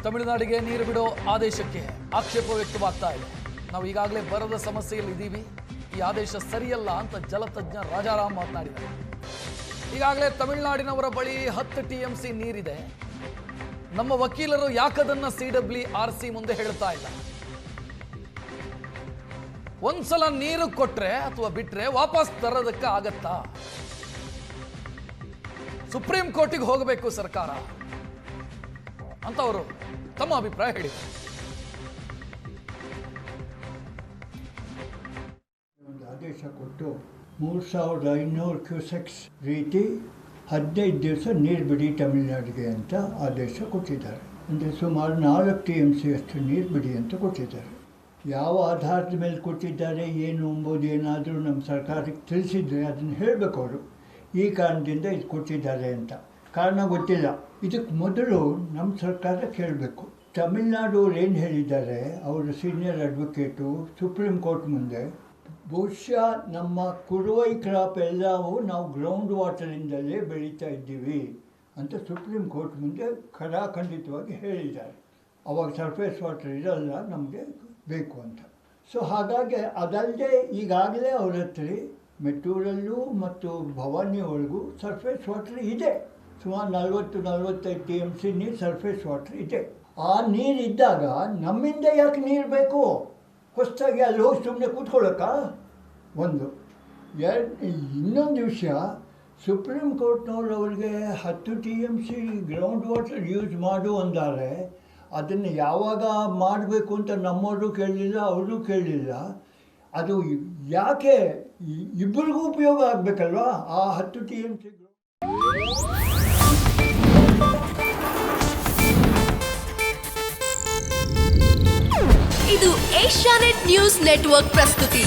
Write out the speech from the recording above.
ತಮಿಳುನಾಡಿಗೆ ನೀರು ಬಿಡೋ ಆದೇಶಕ್ಕೆ ಆಕ್ಷೇಪ ವ್ಯಕ್ತವಾಗ್ತಾ ಇದೆ. ನಾವು ಈಗಾಗಲೇ ಬರದ ಸಮಸ್ಯೆಯಲ್ಲಿ ಇದ್ದೀವಿ, ಈ ಆದೇಶ ಸರಿಯಲ್ಲ ಅಂತ ಜಲತಜ್ಞ ರಾಜಾರಾಮ್ ಮಾತನಾಡಿದ್ದಾರೆ. ಈಗಾಗಲೇ ತಮಿಳುನಾಡಿನವರ ಬಳಿ 10 TMC ನೀರಿದೆ. ನಮ್ಮ ವಕೀಲರು ಯಾಕದನ್ನ CWRC ಮುಂದೆ ಹೇಳ್ತಾ ಇಲ್ಲ. ಒಂದ್ಸಲ ನೀರು ಕೊಟ್ರೆ ಅಥವಾ ಬಿಟ್ರೆ ವಾಪಸ್ ತರೋದಕ್ಕೆ ಆಗತ್ತಾ? ಸುಪ್ರೀಂ ಕೋರ್ಟಿಗೆ ಹೋಗಬೇಕು ಸರ್ಕಾರ ಅಂತ ಅವರು ತಮ್ಮ ಅಭಿಪ್ರಾಯ ಹೇಳಿದ್ದಾರೆ. ಒಂದು ಆದೇಶ ಕೊಟ್ಟು 3500 ಕ್ಯೂಸೆಕ್ಸ್ ರೀತಿ 15 ದಿವಸ ನೀರು ಬಿಡಿ ತಮಿಳುನಾಡಿಗೆ ಅಂತ ಆದೇಶ ಕೊಟ್ಟಿದ್ದಾರೆ. ಅಂದರೆ ಸುಮಾರು 4 TMC ಅಷ್ಟು ನೀರು ಬಿಡಿ ಅಂತ ಕೊಟ್ಟಿದ್ದಾರೆ. ಯಾವ ಆಧಾರದ ಮೇಲೆ ಕೊಟ್ಟಿದ್ದಾರೆ ಏನು ಎಂಬುದು ಏನಾದರೂ ನಮ್ಮ ಸರ್ಕಾರಕ್ಕೆ ತಿಳಿಸಿದರೆ ಅದನ್ನು ಹೇಳಬೇಕು. ಅವರು ಈ ಕಾರಣದಿಂದ ಇದು ಕೊಟ್ಟಿದ್ದಾರೆ ಅಂತ ಕಾರಣ ಗೊತ್ತಿಲ್ಲ. ಇದಕ್ಕೆ ಮೊದಲು ನಮ್ಮ ಸರ್ಕಾರ ಕೇಳಬೇಕು. ತಮಿಳ್ನಾಡು ಅವ್ರು ಏನು ಹೇಳಿದ್ದಾರೆ, ಅವರು ಸೀನಿಯರ್ ಅಡ್ವೊಕೇಟು ಸುಪ್ರೀಂ ಕೋರ್ಟ್ ಮುಂದೆ ಬಹುಶಃ ನಮ್ಮ ಕುರುವೈ ಕ್ರಾಪ್ ಎಲ್ಲವೂ ನಾವು ಗ್ರೌಂಡ್ ವಾಟರಿಂದಲೇ ಬೆಳೀತಾ ಇದ್ದೀವಿ ಅಂತ ಸುಪ್ರೀಂ ಕೋರ್ಟ್ ಮುಂದೆ ಖಡಾಖಂಡಿತವಾಗಿ ಹೇಳಿದ್ದಾರೆ. ಅವಾಗ ಸರ್ಫೇಸ್ ವಾಟರ್ ಇರಲ್ಲ, ನಮಗೆ ಬೇಕು ಅಂತ. ಸೊ ಹಾಗಾಗಿ ಅದಲ್ಲದೆ ಈಗಾಗಲೇ ಅವ್ರ ಹತ್ರ ಮೆಟ್ಟೂರಲ್ಲೂ ಮತ್ತು ಭವಾನಿ ಒಳಗೂ ಸರ್ಫೇಸ್ ವಾಟರ್ ಇದೆ. ಸುಮಾರು 40-45 TMC ನೀರು ಸರ್ಫೇಸ್ ವಾಟರ್ ಇದೆ. ಆ ನೀರಿದ್ದಾಗ ನಮ್ಮಿಂದ ಯಾಕೆ ನೀರು ಬೇಕು? ಹೊಸದಾಗಿ ಅಲ್ಲಿ ಹೋಗಿ ಸುಮ್ಮನೆ ಕೂತ್ಕೊಳ್ಳೋಕ್ಕ? ಒಂದು ಇನ್ನೊಂದು ವಿಷಯ, ಸುಪ್ರೀಂ ಕೋರ್ಟ್ನವ್ರು ಅವ್ರಿಗೆ 10 TMC ಗ್ರೌಂಡ್ ವಾಟರ್ ಯೂಸ್ ಮಾಡು ಅಂದಾರೆ. ಅದನ್ನು ಯಾವಾಗ ಮಾಡಬೇಕು ಅಂತ ನಮ್ಮವರು ಕೇಳಲಿಲ್ಲ, ಅವರು ಕೇಳಲಿಲ್ಲ. ಅದು ಯಾಕೆ ಇಬ್ಬರಿಗೂ ಉಪಯೋಗ ಆಗಬೇಕಲ್ವಾ ಆ 10 TMC. ಇದು ಏಷ್ಯಾನೆಟ್ ನ್ಯೂಸ್ ನೆಟ್ವರ್ಕ್ ಪ್ರಸ್ತುತಿ.